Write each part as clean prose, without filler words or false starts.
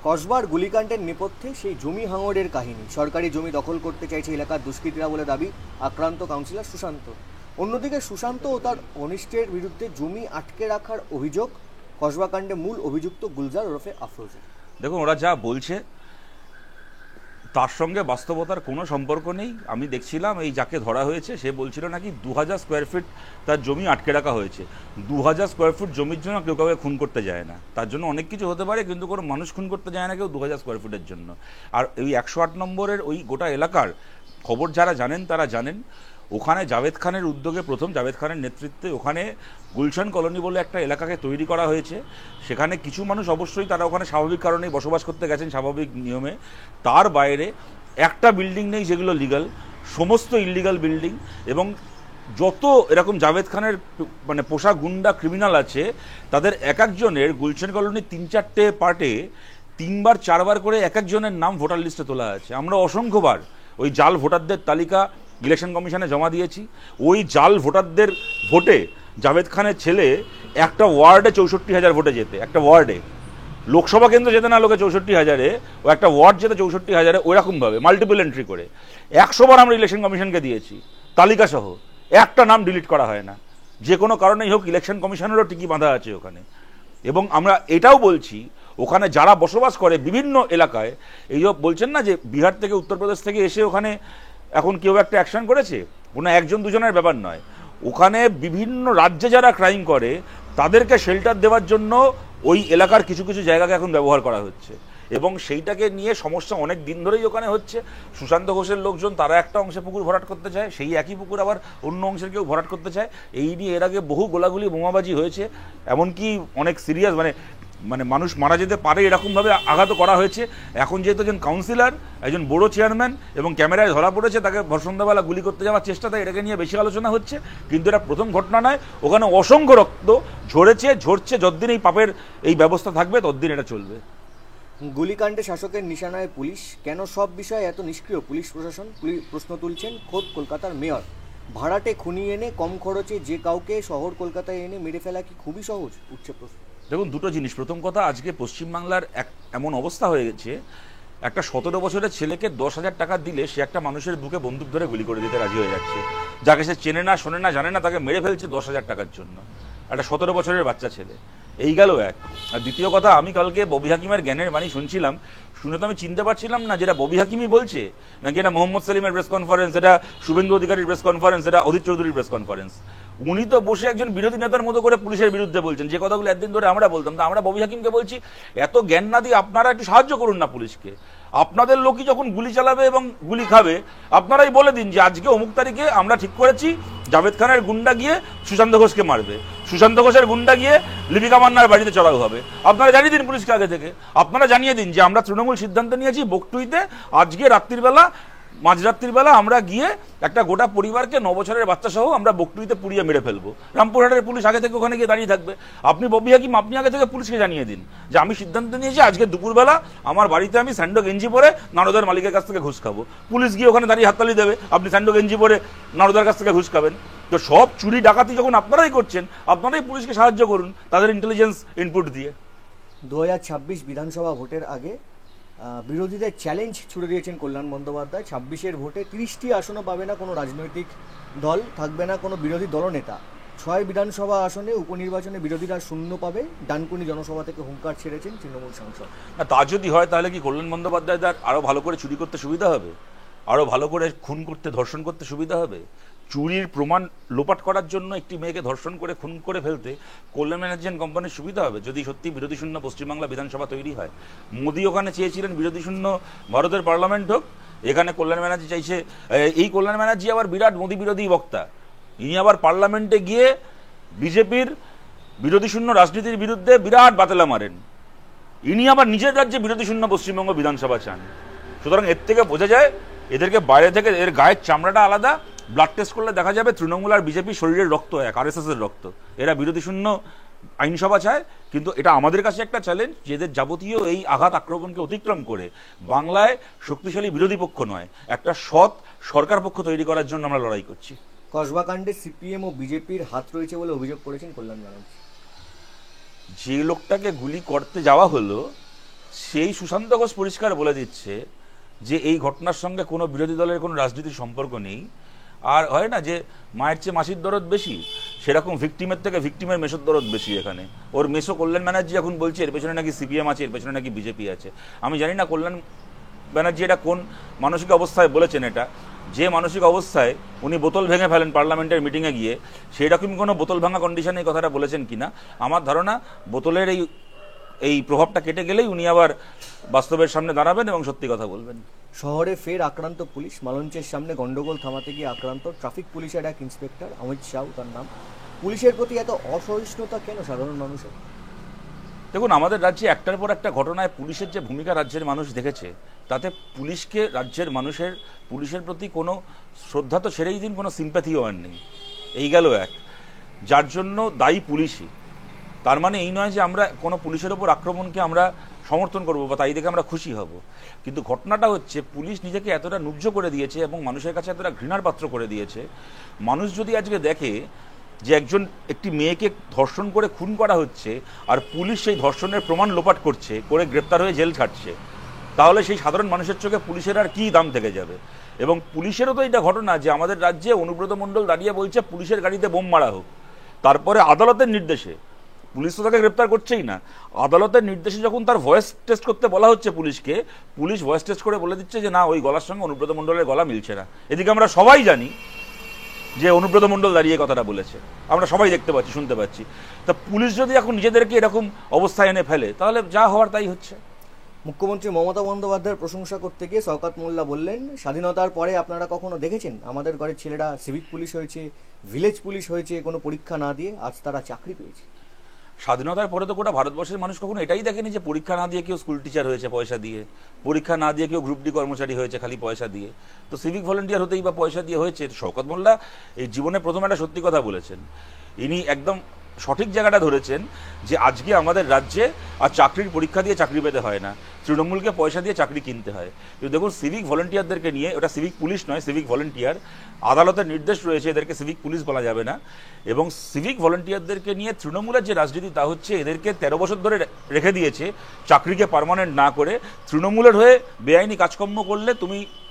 কসবার গুলিকাণ্ডের নেপথ্যে সেই জমি হাঙরের কাহিনী। সরকারি জমি দখল করতে চাইছে এলাকার দুষ্কৃতীরা বলে দাবি আক্রান্ত কাউন্সিলর সুশান্ত। অন্যদিকে সুশান্ত ও তার ঘনিষ্ঠের বিরুদ্ধে জমি আটকে রাখার অভিযোগ। কসবা কাণ্ডে মূল অভিযুক্ত গুলজার ওরফে আফরোজা। দেখুন, ওরা যা বলছে তার সঙ্গে বাস্তবতার কোনো সম্পর্ক নেই। আমি দেখছিলাম এই যাকে ধরা হয়েছে সে বলছিল নাকি 2000 স্কোয়ার ফিট তার জমি আটকে রাখা হয়েছে। 2000 স্কোয়ার ফিট জমির জন্য কেউ কাউকে খুন করতে যায় না। তার জন্য অনেক কিছু হতে পারে, কিন্তু কোনো মানুষ খুন করতে যায় না কেউ 2000 স্কোয়ার ফিটের জন্য। আর ওই 108 নম্বরের ওই গোটা এলাকার খবর যারা জানেন তারা জানেন, ওখানে জাভেদ খানের উদ্যোগে, প্রথম জাভেদ খানের নেতৃত্বে ওখানে গুলশান কলোনি বলে একটা এলাকাকে তৈরি করা হয়েছে। সেখানে কিছু মানুষ অবশ্যই তারা ওখানে স্বাভাবিক কারণেই বসবাস করতে গেছেন, স্বাভাবিক নিয়মে। তার বাইরে একটা বিল্ডিং নেই যেগুলো লিগাল, সমস্ত ইললিগাল বিল্ডিং। এবং যত এরকম জাভেদ খানের মানে পোষা গুন্ডা ক্রিমিনাল আছে, তাদের এক একজনের গুলশান কলোনির 3-4টে পার্টে 3বার 4বার করে এক একজনের নাম ভোটার লিস্টে তোলা আছে। আমরা অসংখ্যবার ওই জাল ভোটারদের তালিকা ইলেকশন কমিশনে জমা দিয়েছি। ওই জাল ভোটারদের ভোটে জাভেদ খানের ছেলে একটা ওয়ার্ডে 64,000 ভোটে যেতে, একটা ওয়ার্ডে লোকসভা কেন্দ্র যেতে না লোকে 64,000-এ, ও একটা ওয়ার্ড যেতে 64,000-এ, ওইরকমভাবে মাল্টিপল এন্ট্রি করে 100 বার আমরা ইলেকশন কমিশনকে দিয়েছি তালিকা সহ। একটা নাম ডিলিট করা হয় না, যে কোনো কারণেই হোক। ইলেকশন কমিশনেরও টিকি বাঁধা আছে ওখানে। এবং আমরা এটাও বলছি, ওখানে যারা বসবাস করে বিভিন্ন এলাকায়, এই বলছেন না যে বিহার থেকে উত্তরপ্রদেশ থেকে এসে ওখানে এখন কেউ একটা অ্যাকশন করেছে, কোনো একজন দুজনের ব্যাপার নয়। ওখানে বিভিন্ন রাজ্যে যারা ক্রাইম করে তাদেরকে শেল্টার দেওয়ার জন্য ওই এলাকার কিছু কিছু জায়গাকে এখন ব্যবহার করা হচ্ছে। এবং সেইটাকে নিয়ে সমস্যা অনেক দিন ধরেই ওখানে হচ্ছে। সুশান্ত ঘোষের লোকজন তারা একটা অংশে পুকুর ভরাট করতে চায়, সেই একই পুকুর আবার অন্য অংশের কেউ ভরাট করতে চায়। এই নিয়ে এর আগে বহু গোলাগুলি বোমাবাজি হয়েছে, এমনকি অনেক সিরিয়াস মানে মানে মানুষ মারা যেতে পারে এরকমভাবে আঘাত করা হয়েছে। এখন যেহেতু একজন কাউন্সিলর, একজন বড় চেয়ারম্যান এবং ক্যামেরায় ধরা পড়েছে, তাকে সন্ধ্যাবেলা গুলি করতে যাওয়ার চেষ্টা, তাই এটাকে নিয়ে বেশি আলোচনা হচ্ছে। কিন্তু এটা প্রথম ঘটনা নয়, ওখানে অসংখ্য রক্ত ঝরছে। যতদিন এই পাপের এই ব্যবস্থা থাকবে ততদিন এটা চলবে। গুলিকাণ্ডে শাসকের নিশানায় পুলিশ, কেন সব বিষয়ে এত নিষ্ক্রিয় পুলিশ প্রশাসন? প্রশ্ন তুলছেন খোদ কলকাতার মেয়র। ভাড়াটে খুনি এনে কম খরচে যে কাউকে শহর কলকাতায় এনে মেরে ফেলা কি খুবই সহজ? উঠছে প্রশ্ন। দেখুন, দুটো জিনিস। প্রথম কথা, আজকে পশ্চিমবাংলার এমন অবস্থা হয়ে গেছে, একটা 17 বছরের ছেলেকে 10,000 টাকা দিলে সে একটা মানুষের বুকে বন্দুক ধরে গুলি করে দিতে রাজি হয়ে যাচ্ছে। যাকে সে চেনে না, শোনে না, জানে না, তাকে মেরে ফেলছে 10,000 টাকার জন্য, একটা 17 বছরের বাচ্চা ছেলে। এই গেল এক। আর দ্বিতীয় কথা, আমি কালকে ববি হাকিমের জ্ঞানের বাণী শুনছিলাম, শুনে তো আমি চিনতে পারছিলাম না যেটা ববি হাকিমই বলছে নাকি এটা মোহাম্মদ সেলিমের প্রেস কনফারেন্স, এটা শুভেন্দু অধিকারীর প্রেস কনফারেন্স, এটা অধীর চৌধুরীর প্রেস কনফারেন্স। উনি তো বসে একজন বিরোধী নেতার মতো করে পুলিশের বিরুদ্ধে বলছেন, যে কথাগুলো একদিন ধরে আমরা বলতাম। তা আমরা ববি হাকিমকে বলছি, এত জ্ঞান না দিয়ে আপনারা একটু সাহায্য করুন না পুলিশকে। আপনাদের লোকই যখন গুলি চালাবে এবং গুলি খাবে, আপনারাই বলে দিন যে আজকে অমুক তারিখে আমরা ঠিক করেছি জাভেদ খানের গুন্ডা গিয়ে সুশান্ত ঘোষকে মারবে, সুশান্ত ঘোষের গুন্ডা গিয়ে লিপিকা মান্নার বাড়িতে চড়াও হবে। আপনারা জানিয়ে দিন পুলিশকে আগে থেকে। আপনারা জানিয়ে দিন যে আমরা তৃণমূল সিদ্ধান্ত নিয়েছি বকটুইতে আজকে রাত্রিবেলা, মাঝরাত্রির বেলা আমরা গিয়ে একটা গোটা পরিবারকে 9 বছরের বাচ্চা সহ আমরা বকটুইতে পুড়িয়ে মেরে ফেলবো। রামপুরহাটের পুলিশ আগে থেকে ওখানে গিয়ে দাঁড়িয়ে থাকবে। আপনি ববি হাকিম, আপনি আগে থেকে পুলিশকে জানিয়ে দিন যে আমি সিদ্ধান্ত নিয়েছি আজকে দুপুরবেলা আমার বাড়িতে আমি স্যান্ডো গেঞ্জি পরে নারদার মালিকের কাছ থেকে ঘুষ খাবো। পুলিশ গিয়ে ওখানে দাঁড়িয়ে হাততালি দেবে, আপনি স্যান্ডো গেঞ্জি পরে নারদার কাছ থেকে ঘুষ খাবেন। তো সব চুরি ডাকাতি যখন আপনারাই করছেন, আপনারাই পুলিশকে সাহায্য করুন তাদের ইন্টেলিজেন্স ইনপুট দিয়ে। 2026 বিধানসভা ভোটের আগে বিরোধীদের চ্যালেঞ্জ ছুড়ে দিয়েছেন কল্যাণ বন্দ্যোপাধ্যায়। 26-এর ভোটে 30টি আসনও পাবে না কোনো রাজনৈতিক দল, থাকবে না কোনো বিরোধী দলনেতা। 6 বিধানসভা আসনে উপনির্বাচনে বিরোধীরা শূন্য পাবে। ডানকুনি জনসভা থেকে হুঙ্কার ছেড়েছেন তৃণমূল সাংসদ। না, তা যদি হয় তাহলে কি কল্যাণ বন্দ্যোপাধ্যায় আরো ভালো করে চুরি করতে সুবিধা হবে, আরো ভালো করে খুন করতে, ধর্ষণ করতে সুবিধা হবে? চুরির প্রমাণ লোপাট করার জন্য একটি মেয়েকে ধর্ষণ করে খুন করে ফেলতে কল্যাণ ম্যানেজমেন্ট কোম্পানির সুবিধা হবে যদি সত্যি বিরোধী শূন্য পশ্চিমবাংলা বিধানসভা তৈরি হয়। মোদি ওখানে চেয়েছিলেন বিরোধী শূন্য ভারতের পার্লামেন্ট হোক, এখানে কল্যাণ ব্যানার্জি চাইছে। এই কল্যাণ ব্যানার্জি আবার বিরাট মোদি বিরোধী বক্তা, ইনি আবার পার্লামেন্টে গিয়ে বিজেপির বিরোধী শূন্য রাজনীতির বিরুদ্ধে বিরাট বাতেলা মারেন। ইনি আবার নিজের রাজ্যে বিরোধী শূন্য পশ্চিমবঙ্গ বিধানসভা চান। সুতরাং এর থেকে বোঝা যায় এদেরকে বাইরে থেকে, এর গায়ের চামড়াটা আলাদা। ব্লাড টেস্ট করলে দেখা যাবে তৃণমূল আর বিজেপি শরীরের রক্ত এক, RSS এর রক্ত। এরা বিরোধী শূন্য আইনসভা চায়। কিন্তু এটা আমাদের কাছে একটা চ্যালেঞ্জ, যেদের যাবতীয় এই আঘাত আক্রমণকে অতিক্রম করে বাংলায় শক্তিশালী বিরোধী পক্ষ নয়, একটা সৎ সরকার পক্ষ তৈরি করার জন্য আমরা লড়াই করছি। কসবা কাণ্ডে সিপিএম ও বিজেপির হাত রয়েছে বলে অভিযোগ করেছেন কল্যাণ ব্যানার্জি। যে লোকটাকে গুলি করতে যাওয়া হলো সেই সুশান্ত ঘোষ পরিষ্কার বলে দিচ্ছে যে এই ঘটনার সঙ্গে কোনো বিরোধী দলের কোনো রাজনীতির সম্পর্ক নেই। আর হয় না যে মায়ের চেয়ে মাসির দরদ বেশি, সেরকম ভিকটিমের থেকে ভিকটিমের মেসোর দরদ বেশি। এখানে ওর মেসো কল্যাণ ব্যানার্জি এখন বলছে এর পেছনে নাকি সিপিএম আছে, এর পেছনে নাকি বিজেপি আছে। আমি জানি না কল্যাণ ব্যানার্জি এটা কোন মানসিক অবস্থায় বলেছেন এটা, যে মানসিক অবস্থায় উনি বোতল ভেঙে ফেলেন পার্লামেন্টের মিটিংয়ে গিয়ে, সেই রকমই কোনো বোতল ভাঙা কন্ডিশনে এই কথাটা বলেছেন কিনা। আমার ধারণা বোতলের এই প্রভাবটা কেটে গেলেই উনি আবার বাস্তবের সামনে দাঁড়াবেন এবং সত্যি কথা বলবেন। শহরে ফের আক্রান্ত পুলিশ, মালঞ্চের সামনে গন্ডগোল থামাতে গিয়ে আক্রান্ত ট্রাফিক পুলিশের এক ইন্সপেক্টর, অমিত সাউ তার নাম। পুলিশের প্রতি এত অসহিষ্ণুতা কেন সাধারণ মানুষের? দেখুন, আমাদের রাজ্যে একটার পর একটা ঘটনায় পুলিশের যে ভূমিকা রাজ্যের মানুষ দেখেছে, তাতে পুলিশকে রাজ্যের মানুষের পুলিশের প্রতি কোনো শ্রদ্ধা তো ছেড়েই দিন, কোনো সিম্প্যাথিও আর নেই। এই গেল এক, যার জন্য দায়ী পুলিশই। তার মানে এই নয় যে আমরা কোনো পুলিশের ওপর আক্রমণকে আমরা সমর্থন করবো বা তাই দেখে আমরা খুশি হব, কিন্তু ঘটনাটা হচ্ছে পুলিশ নিজেকে এতটা নুজ্জ করে দিয়েছে এবং মানুষের কাছে এতটা ঘৃণার পাত্র করে দিয়েছে। মানুষ যদি আজকে দেখে যে একটি মেয়েকে ধর্ষণ করে খুন করা হচ্ছে আর পুলিশ সেই ধর্ষণের প্রমাণ লোপাট করছে, করে গ্রেপ্তার হয়ে জেল ছাড়ছে, তাহলে সেই সাধারণ মানুষের চোখে পুলিশের আর কি দাম থেকে যাবে। এবং পুলিশেরও তো এটা ঘটনা যে আমাদের রাজ্যে অনুব্রত মণ্ডল দাঁড়িয়ে বলছে পুলিশের গাড়িতে বোম মারা হোক, তারপরে আদালতের নির্দেশে, পুলিশ তো তাকে গ্রেপ্তার করছেই না, আদালতের নির্দেশে যখন তার ভয়েস টেস্ট করতে বলা হচ্ছে পুলিশকে, পুলিশ ভয়েস টেস্ট করে বলে দিচ্ছে যে না, ওই গলার সঙ্গে অনুব্রত মণ্ডলের গলা মিলছে না। এদিকে আমরা সবাই জানি যে অনুব্রত মণ্ডল দাঁড়িয়ে কথাটা বলেছে, আমরা সবাই দেখতে পাচ্ছি, শুনতে পাচ্ছি। তা পুলিশ যদি এখন নিজেদেরকে এরকম অবস্থায় এনে ফেলে, তাহলে যা হওয়ার তাই হচ্ছে। মুখ্যমন্ত্রী মমতা বন্দ্যোপাধ্যায়ের প্রশংসা করতে গিয়ে শওকত মোল্লা বললেন, স্বাধীনতার পরে আপনারা কখনো দেখেছেন আমাদের ঘরের ছেলেরা সিভিক পুলিশ হয়েছে, ভিলেজ পুলিশ হয়েছে, কোনো পরীক্ষা না দিয়ে? আজ তারা চাকরি পেয়েছে। স্বাধীনতার পরে তো গোটা ভারতবর্ষের মানুষ কখনো এটাই দেখেনি যে পরীক্ষা না দিয়ে কেউ স্কুল টিচার হয়েছে পয়সা দিয়ে, পরীক্ষা না দিয়ে কেউ গ্রুপ ডি কর্মচারী হয়েছে খালি পয়সা দিয়ে। তো সিভিক ভলেন্টিয়ার হতেই বা পয়সা দিয়ে হয়েছে। শওকত মোল্লা এই জীবনে প্রথম একটা সত্যি কথা বলেছেন, ইনি একদম সঠিক জায়গাটা ধরেছেন যে আজকে আমাদের রাজ্যে আর চাকরির পরীক্ষা দিয়ে চাকরি পেতে হয় না, তৃণমূলকে পয়সা দিয়ে চাকরি কিনতে হয়। কিন্তু দেখুন, সিভিক ভলেন্টিয়ারদেরকে নিয়ে, ওটা সিভিক পুলিশ নয়, সিভিক ভলেন্টিয়ার, আদালতের নির্দেশ রয়েছে এদেরকে সিভিক পুলিশ বলা যাবে না। এবং সিভিক ভলেন্টিয়ারদেরকে নিয়ে তৃণমূলের যে রাজনীতি, তা হচ্ছে এদেরকে 13 বছর ধরে রেখে দিয়েছে চাকরিকে পার্মানেন্ট না করে। তৃণমূলের হয়ে বেআইনি কাজকর্ম করলে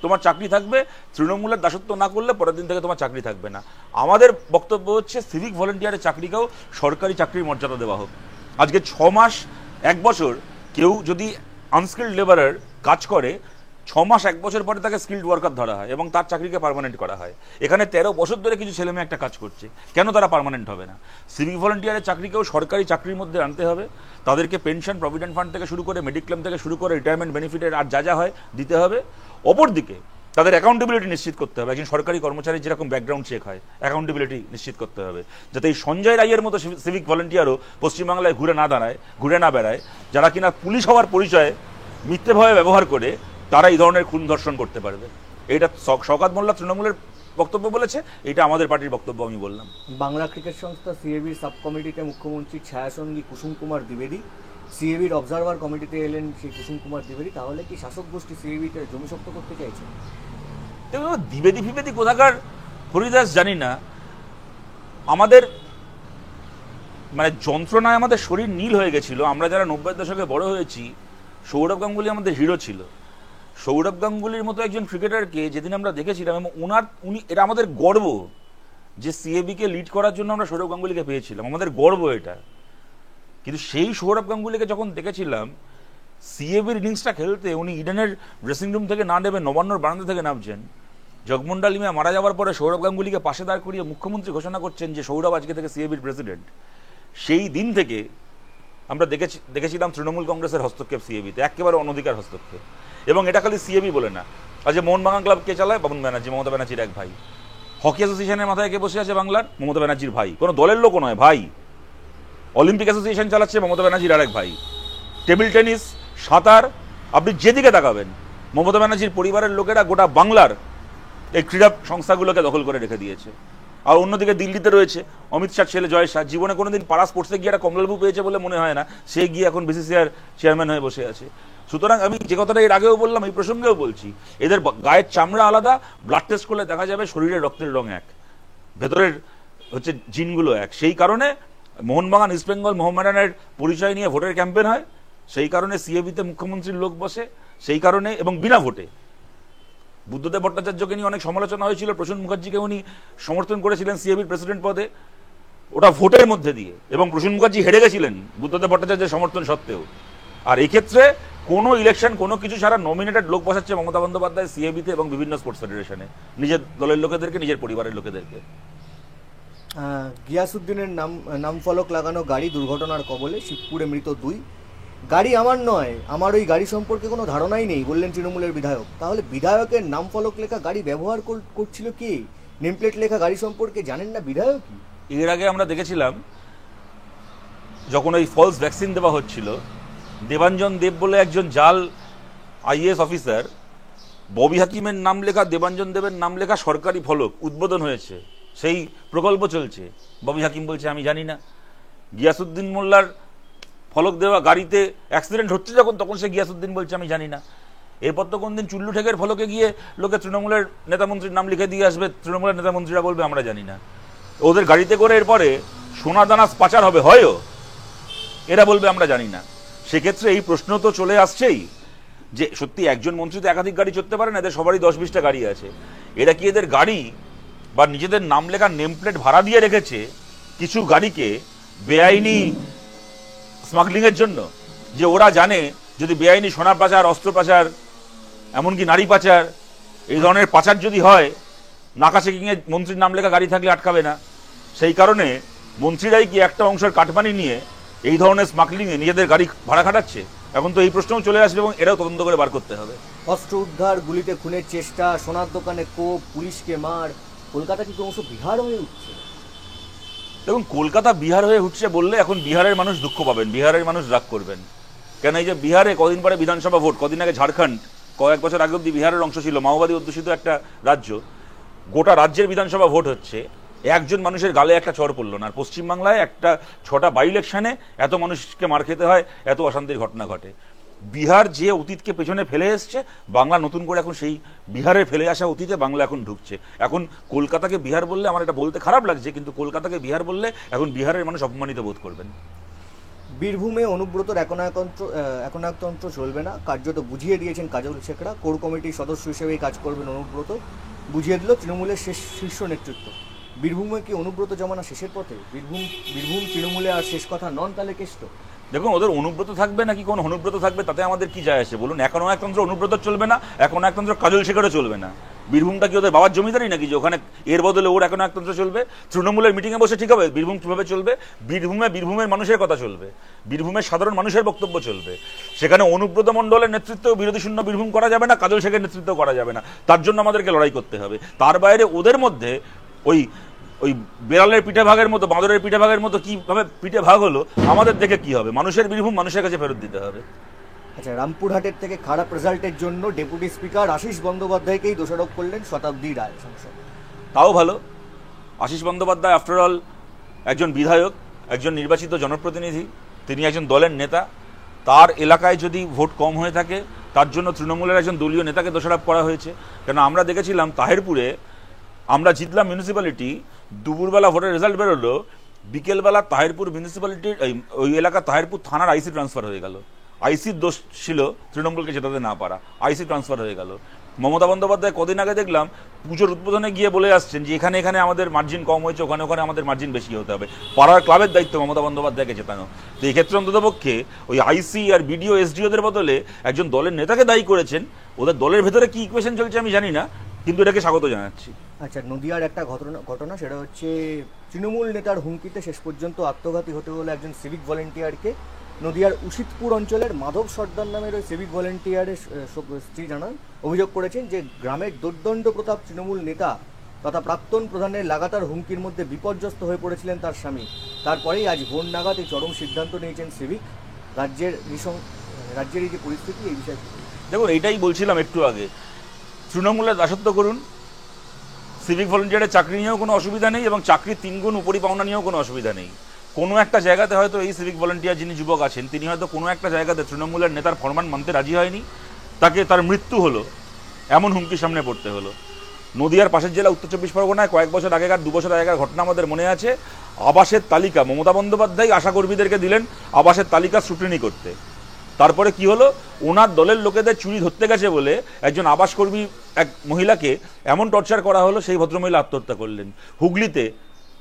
তোমার চাকরি থাকবে, তৃণমূলের দাসত্ব না করলে পরের দিন থেকে তোমার চাকরি থাকবে না। আমাদের বক্তব্য হচ্ছে সিভিক ভলেন্টিয়ারের চাকরিকেও সরকারি চাকরির মর্যাদা দেওয়া হোক। আজকে 6 মাস 1 বছর কেউ যদি আনস্কিল্ড লেবারের কাজ করে, 6 মাস 1 বছর পরে তাকে স্কিল্ড ওয়ার্কার ধরা হয় এবং তার চাকরিকে পার্মানেন্ট করা হয়। এখানে 13 বছর ধরে কিছু ছেলে মেয়ে একটা কাজ করছে, কেন তারা পার্মানেন্ট হবে না? সিভিক ভলেন্টিয়ারের চাকরিকেও সরকারি চাকরির মধ্যে আনতে হবে, তাদেরকে পেনশন, প্রভিডেন্ট ফান্ড থেকে শুরু করে, মেডিক্লেম থেকে শুরু করে, রিটায়ারমেন্ট বেনিফিটের আর যা হয় দিতে হবে। অপরদিকে তাদের অ্যাকাউন্টেবিলিটি নিশ্চিত করতে হবে, একজন সরকারি কর্মচারী যেরকম ব্যাকগ্রাউন্ড চেক হয়, অ্যাকাউন্টেবিলিটি নিশ্চিত করতে হবে, যাতে এই সঞ্জয় রায়ের মতো সিভিক ভলেন্টিয়ারও পশ্চিমবাংলায় ঘুরে না বেড়ায়, যারা কিনা পুলিশ হওয়ার পরিচয়ে মিথ্যেভাবে ব্যবহার করে তারা এই ধরনের খুন ধর্ষণ করতে পারবে। এটা শওকত মোল্লা তৃণমূলের বক্তব্য বলেছে, এটা আমাদের পার্টির বক্তব্য আমি বললাম। বাংলা ক্রিকেট সংস্থা সিএবির সাব কমিটিতে মুখ্যমন্ত্রীর ছায়াসঙ্গী কুসুম কুমার দ্বিবেদী, সিএবির অবজারভার কমিটিতে এলেন সেই কুসুম কুমার দ্বিবেদী। তাহলে কি শাসক গোষ্ঠী সিএবিতে জমিশক্ত করতে চাইছে? দেখুন, দ্বিবেদী কোথাকার হরিদাস জানি না, আমাদের মানে যন্ত্রণায় আমাদের শরীর নীল হয়ে গেছিল। আমরা যারা 90-এর দশকে বড় হয়েছি, সৌরভ গাঙ্গুলি আমাদের হিরো ছিল। সৌরভ গাঙ্গুলির মতো একজন ক্রিকেটারকে যেদিন আমরা দেখেছিলাম, এবং এটা আমাদের গর্ব যে সিএবিকে লিড করার জন্য আমরা সৌরভ গাঙ্গুলিকে পেয়েছিলাম, আমাদের গর্ব এটা। কিন্তু সেই সৌরভ গাঙ্গুলিকে যখন দেখেছিলাম সিএবির ইনিংসটা খেলতে, উনি ইডেনের ড্রেসিং রুম থেকে না নেবে নবান্নর বারান্দা থেকে নামছেন, জগমোহন ডালিমিয়া মারা যাওয়ার পরে সৌরভ গাঙ্গুলিকে পাশে দাঁড় করিয়ে মুখ্যমন্ত্রী ঘোষণা করছেন যে সৌরভ আজকে থেকে সিএবির প্রেসিডেন্ট। সেই দিন থেকে আমরা দেখেছিলাম তৃণমূল কংগ্রেসের হস্তক্ষেপ সিএবিতে, একেবারে অনধিকার হস্তক্ষেপ। এবং এটা খালি সিএবি বলে না, আজ মোহনবাগান ক্লাব কে চালায়? বাবুন ব্যানার্জি, মমতা ব্যানার্জির এক ভাই। হকি অ্যাসোসিয়েশনের মাথায় কে বসে আছে বাংলার? মমতা ব্যানার্জির ভাই, কোনো দলের লোক নয় ভাই। অলিম্পিক অ্যাসোসিয়েশন চালাচ্ছে মমতা ব্যানার্জির আরেক ভাই। টেবিল টেনিস, সাঁতার, আপনি যেদিকে তাকাবেন মমতা ব্যানার্জির পরিবারের লোকেরা গোটা বাংলার এই ক্রীড়া সংস্থাগুলোকে দখল করে রেখে দিয়েছে। আর অন্যদিকে দিল্লিতে রয়েছে অমিত শাহ ছেলে জয় শাহ, জীবনে কোনোদিন পাড়া স্পোর্টসে গিয়ে একটা কমলালেবু পেয়েছে বলে মনে হয় না, সে গিয়ে এখন বিসিসিআইর চেয়ারম্যান হয়ে বসে আছে। সুতরাং আমি যে কথাটা এর আগেও বললাম, এই প্রসঙ্গেও বলছি, এদের গায়ের চামড়া আলাদা, ব্লাড টেস্ট করলে দেখা যাবে শরীরের রক্তের রং এক, ভেতরের হচ্ছে জিনগুলো এক। সেই কারণে মোহনবাগান, ইস্ট বেঙ্গল, মোহামেডানের পরিচয় নিয়ে ভোটের ক্যাম্পেন হয়, সেই কারণে সিএবিতে মুখ্যমন্ত্রীর লোক বসে, সেই কারণে, এবং বিনা ভোটে। বুদ্ধদেব ভট্টাচার্যকে নিয়ে অনেক সমালোচনা হয়েছিল, প্রসূন মুখার্জিকে উনি সমর্থন করেছিলেন সিএবির প্রেসিডেন্ট পদে, ওটা ভোটের মধ্যে দিয়ে, এবং প্রসূন মুখার্জি হেরে গেছিলেন বুদ্ধদেব ভট্টাচার্যের সমর্থন সত্ত্বেও। আর এক্ষেত্রে কোনো ইলেকশন কোনো কিছু ছাড়া নমিনেটেড লোক বসাচ্ছে মমতা বন্দ্যোপাধ্যায় সিএবিতে এবং বিভিন্ন স্পোর্টস ফেডারেশনে, নিজের দলের লোকেদেরকে, নিজের পরিবারের লোকেদেরকে। গিয়াসউদ্দিনের নাম ফলক লাগানো গাড়ি দুর্ঘটনার কবলে, শিবপুরে মৃত 2। গাড়ি আমার নয়, আমার ওই গাড়ি সম্পর্কে কোনো ধারণাই নেই বললেন তৃণমূলের বিধায়ক। তাহলে বিধায়কের নাম ফলক লেখা গাড়ি ব্যবহার করছিল কে? নেমপ্লেট লেখা গাড়ি সম্পর্কে জানেন না বিধায়কই? এর আগে আমরা দেখেছিলাম যখন ওই ফলস ভ্যাকসিন দেওয়া হচ্ছিল, দেবাঞ্জন দেব বলে একজন জাল আইএএস অফিসার, ববি হাকিমের নাম লেখা, দেবাঞ্জন দেবের নাম লেখা সরকারি ফলক উদ্বোধন হয়েছে, সেই প্রকল্প চলছে। ববি হাকিম বলছে আমি জানি না। গিয়াসউদ্দিন মোল্লার ফলক দেওয়া গাড়িতে অ্যাক্সিডেন্ট হচ্ছে যখন, তখন সে গিয়াসউদ্দিন বলছে আমি জানি না। এরপর তো কোনদিন চুল্লু ঠেকের ফলকে গিয়ে লোকে তৃণমূলের নেতামন্ত্রীর নাম লিখে দিয়ে আসবে, তৃণমূলের নেতামন্ত্রীরা বলবে আমরা জানি না। ওদের গাড়িতে করে এরপরে সোনা দানা পাচার হবে, হয়ও, এরা বলবে আমরা জানি না। সেক্ষেত্রে এই প্রশ্ন তো চলে আসছেই যে সত্যি একজন মন্ত্রী তো একাধিক গাড়ি চড়তে পারে না, এদের সবারই 10-20টা গাড়ি আছে। এরা কি এদের গাড়ি বা নিজেদের নাম লেখা নেম প্লেট ভাড়া দিয়ে রেখেছে কিছু গাড়িকে বেআইনি স্মাগলিংয়ের জন্য? যে ওরা জানে যদি বেআইনি সোনা পাচার, অস্ত্র পাচার, এমনকি নারী পাচার, এই ধরনের পাচার যদি হয়, নাকা চেকিংয়ে মন্ত্রীর নাম লেখা গাড়ি থাকলে আটকাবে না। সেই কারণে মন্ত্রীরাই কি একটা অংশের কাটমানি নিয়ে এই ধরনের স্মাগলিংয়ে নিজেদের গাড়ি ভাড়া খাটাচ্ছে? এখন তো এই প্রশ্নও চলে আসবে এবং এরাও তদন্ত করে বার করতে হবে। অস্ত্র উদ্ধার, গুলিতে খুনের চেষ্টা, সোনার দোকানে কোপ, পুলিশকে মার, কলকাতা কি ক্রমশ বিহার হয়ে উঠছে? দেখুন, কলকাতা বিহার হয়ে উঠছে বললে এখন বিহারের মানুষ দুঃখ পাবেন, বিহারের মানুষ রাগ করবেন। কেন, এই যে বিহারে কদিন পরে বিধানসভা ভোট, কদিন আগে ঝাড়খণ্ড, কয়েক বছর আগে অব্দি বিহারের অংশ ছিল, মাওবাদী অধ্যুষিত একটা রাজ্য, গোটা রাজ্যের বিধানসভা ভোট হচ্ছে, একজন মানুষের গালে একটা চড় পড়লো না। আর পশ্চিমবাংলায় একটা 6টা বাই ইলেকশনে এত মানুষকে মার খেতে হয়, এত অশান্তির ঘটনা ঘটে। বিহার যে অতীতকে পেছনে ফেলে এসছে, বাংলা নতুন করে এখন সেই বিহারে ফেলে আসা অতীতে বাংলা এখন ঢুকছে। এখন কলকাতাকে বিহার বললে, আমার এটা বলতে খারাপ লাগছে, কিন্তু কলকাতাকে বিহার বললে এখন বিহারের মানুষ অপমানিত বোধ করবেন। বীরভূমে অনুব্রতর একনায়কতন্ত্র চলবে না, কার্যত বুঝিয়ে দিয়েছেন কাজল শেখরা। কোর কমিটির সদস্য হিসেবেই কাজ করবেন অনুব্রত, বুঝিয়ে দিল তৃণমূলের শীর্ষ নেতৃত্ব। বীরভূমে কি অনুব্রত জমানা শেষের পথে? বীরভূম তৃণমূলে আর শেষ কথা নন, তাহলে কেষ্ট? দেখুন, ওদের অনুব্রত থাকবে নাকি কোন অনুব্রত থাকবে তাতে আমাদের কি যায় আসে বলুন? একনায়কতন্ত্র অনুব্রত চলবে না, একনায়কতন্ত্র কাজল শেখরও চলবে না। বীরভূমটা কি ওদের বাবার জমিদারি নাকি যে ওখানে এর বদলে ওর একনায়কতন্ত্র চলবে? তৃণমূলের মিটিংয়ে বসে ঠিক হবে বীরভূম কিভাবে চলবে? বীরভূমের মানুষের কথা চলবে, বীরভূমের সাধারণ মানুষের বক্তব্য চলবে। সেখানে অনুব্রত মণ্ডলের নেতৃত্ব বিরোধী শূন্য বীরভূম করা যাবে না, কাজল শেখের নেতৃত্ব করা যাবে না। তার জন্য আমাদেরকে লড়াই করতে হবে। তার বাইরে ওদের মধ্যে ওই বেড়ালের পিঠে ভাগের মতো, বাঁদরের পিঠে ভাগের মতো কিভাবে পিঠে ভাগ হলো আমাদের দেখে কি হবে? মানুষের বীরভূম মানুষের কাছে ফেরত দিতে হবে। আচ্ছা, রামপুরহাটের থেকে খারাপ রেজাল্টের জন্য ডেপুটি স্পিকার আশিস বন্দ্যোপাধ্যায়কেই দোষারোপ করলেন শতাব্দী রায় সাংসদ। তাও ভালো, আশিস বন্দ্যোপাধ্যায় আফটার অল একজন বিধায়ক, একজন নির্বাচিত জনপ্রতিনিধি, তিনি একজন দলের নেতা। তার এলাকায় যদি ভোট কম হয়ে থাকে তার জন্য তৃণমূলের একজন দলীয় নেতাকে দোষারোপ করা হয়েছে। কেন, আমরা দেখেছিলাম তাহেরপুরে আমরা জিতলাম মিউনিসিপ্যালিটি, দুপুরবেলা ভোটের রেজাল্ট বেরোলো, বিকেলবেলা তাহেরপুর মিউনিসিপ্যালিটির ওই এলাকা তাহেরপুর থানার আইসি ট্রান্সফার হয়ে গেল। আইসির দোষ ছিল তৃণমূলকে জেতাতে না পারা, আইসি ট্রান্সফার হয়ে গেল। মমতা বন্দ্যোপাধ্যায় কদিন আগে দেখলাম পুজোর উদ্বোধনে গিয়ে বলে আসছেন যে এখানে এখানে আমাদের মার্জিন কম হয়েছে, ওখানে ওখানে আমাদের মার্জিন বেশি হতে হবে। পাড়ার ক্লাবের দায়িত্ব মমতা বন্দ্যোপাধ্যায়কে জেতানো। তো এই ক্ষেত্রে অন্ততপক্ষে ওই আইসি আর বিডিও এসডিওদের বদলে একজন দলের নেতাকে দায়ী করেছেন। ওদের দলের ভেতরে কি ইকুয়েশন চলছে আমি জানি না, কিন্তু এটাকে স্বাগত জানাচ্ছি। আচ্ছা, নদিয়ার একটা ঘটনা, সেটা হচ্ছে তৃণমূল নেতার হুমকিতে শেষ পর্যন্ত আত্মঘাতী হতে হলো একজন সিভিক ভলেন্টিয়ারকে। নদিয়ার উশিতপুর অঞ্চলের মাধব সর্দার নামের ওই সিভিক ভলেন্টিয়ারের স্ত্রী জানান, অভিযোগ করেছেন যে গ্রামের দোর্দণ্ড প্রতাপ তৃণমূল নেতা তথা প্রাক্তন প্রধানের লাগাতার হুমকির মধ্যে বিপর্যস্ত হয়ে পড়েছিলেন তার স্বামী। তারপরেই আজ ভোর নাগাদ এই চরম সিদ্ধান্ত নিয়েছেন সিভিক। রাজ্যের এই যে পরিস্থিতি, এই বিষয়ে দেখুন, এইটাই বলছিলাম একটু আগে, তৃণমূলের দাসত্ব করুন, সিভিক ভলেন্টিয়ারের চাকরি নিয়েও কোনো অসুবিধা নেই এবং চাকরির 3 গুণ উপরি পাওনা নিয়েও কোনো অসুবিধা নেই। কোনো একটা জায়গাতে হয়তো এই সিভিক ভলেন্টিয়ার যিনি যুবক আছেন তিনি হয়তো কোনো একটা জায়গাতে তৃণমূলের নেতার ফরমান মানতে রাজি হয়নি, তার মৃত্যু হলো, এমন হুমকির সামনে পড়তে হলো। নদিয়ার পাশের জেলা উত্তর 24 পরগনায় কয়েক বছর আগেকার 2 বছর আগেকার ঘটনা আমাদের মনে আছে। আবাসের তালিকা মমতা বন্দ্যোপাধ্যায় আশাকর্মীদেরকে দিলেন আবাসের তালিকা স্ক্রুটিনি করতে। তারপরে কি হলো, ওনার দলের লোকেদের চুরি ধরতে গেছে বলে একজন আবাসকর্মী এক মহিলাকে এমন টর্চার করা হলো, সেই ভদ্রমহিলা আত্মহত্যা করলেন। হুগলিতে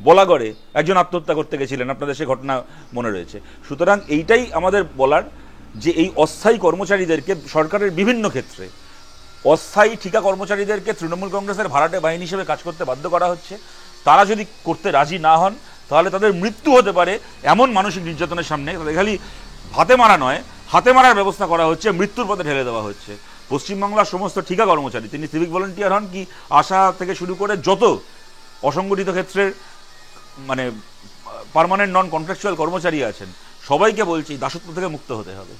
বলাগড়ে একজন আত্মহত্যা করতে গেছিলেন, আপনাদের সে ঘটনা মনে রয়েছে। সুতরাং এইটাই আমাদের বলার, যে এই অস্থায়ী কর্মচারীদেরকে সরকারের বিভিন্ন ক্ষেত্রে অস্থায়ী ঠিকা কর্মচারীদেরকে তৃণমূল কংগ্রেসের ভাড়াটে বাহিনী হিসেবে কাজ করতে বাধ্য করা হচ্ছে। তারা যদি করতে রাজি না হন, তাহলে তাদের মৃত্যু হতে পারে এমন মানসিক নির্যাতনের সামনে। তাদের খালি হাতে মারা নয়, হাতে মারার ব্যবস্থা করা হচ্ছে, মৃত্যুর পথে ঠেলে দেওয়া হচ্ছে। পশ্চিমবাংলার সমস্ত ঠিকা কর্মচারী, তিনি সিভিক ভলেন্টিয়ার হন কি আশা থেকে শুরু করে যত অসংগঠিত ক্ষেত্রের মানে পার্মানেন্ট নন কন্ট্রাকচুয়াল কর্মচারী আছেন, সবাইকে বলছি দাসত্ব থেকে মুক্ত হতে হবে।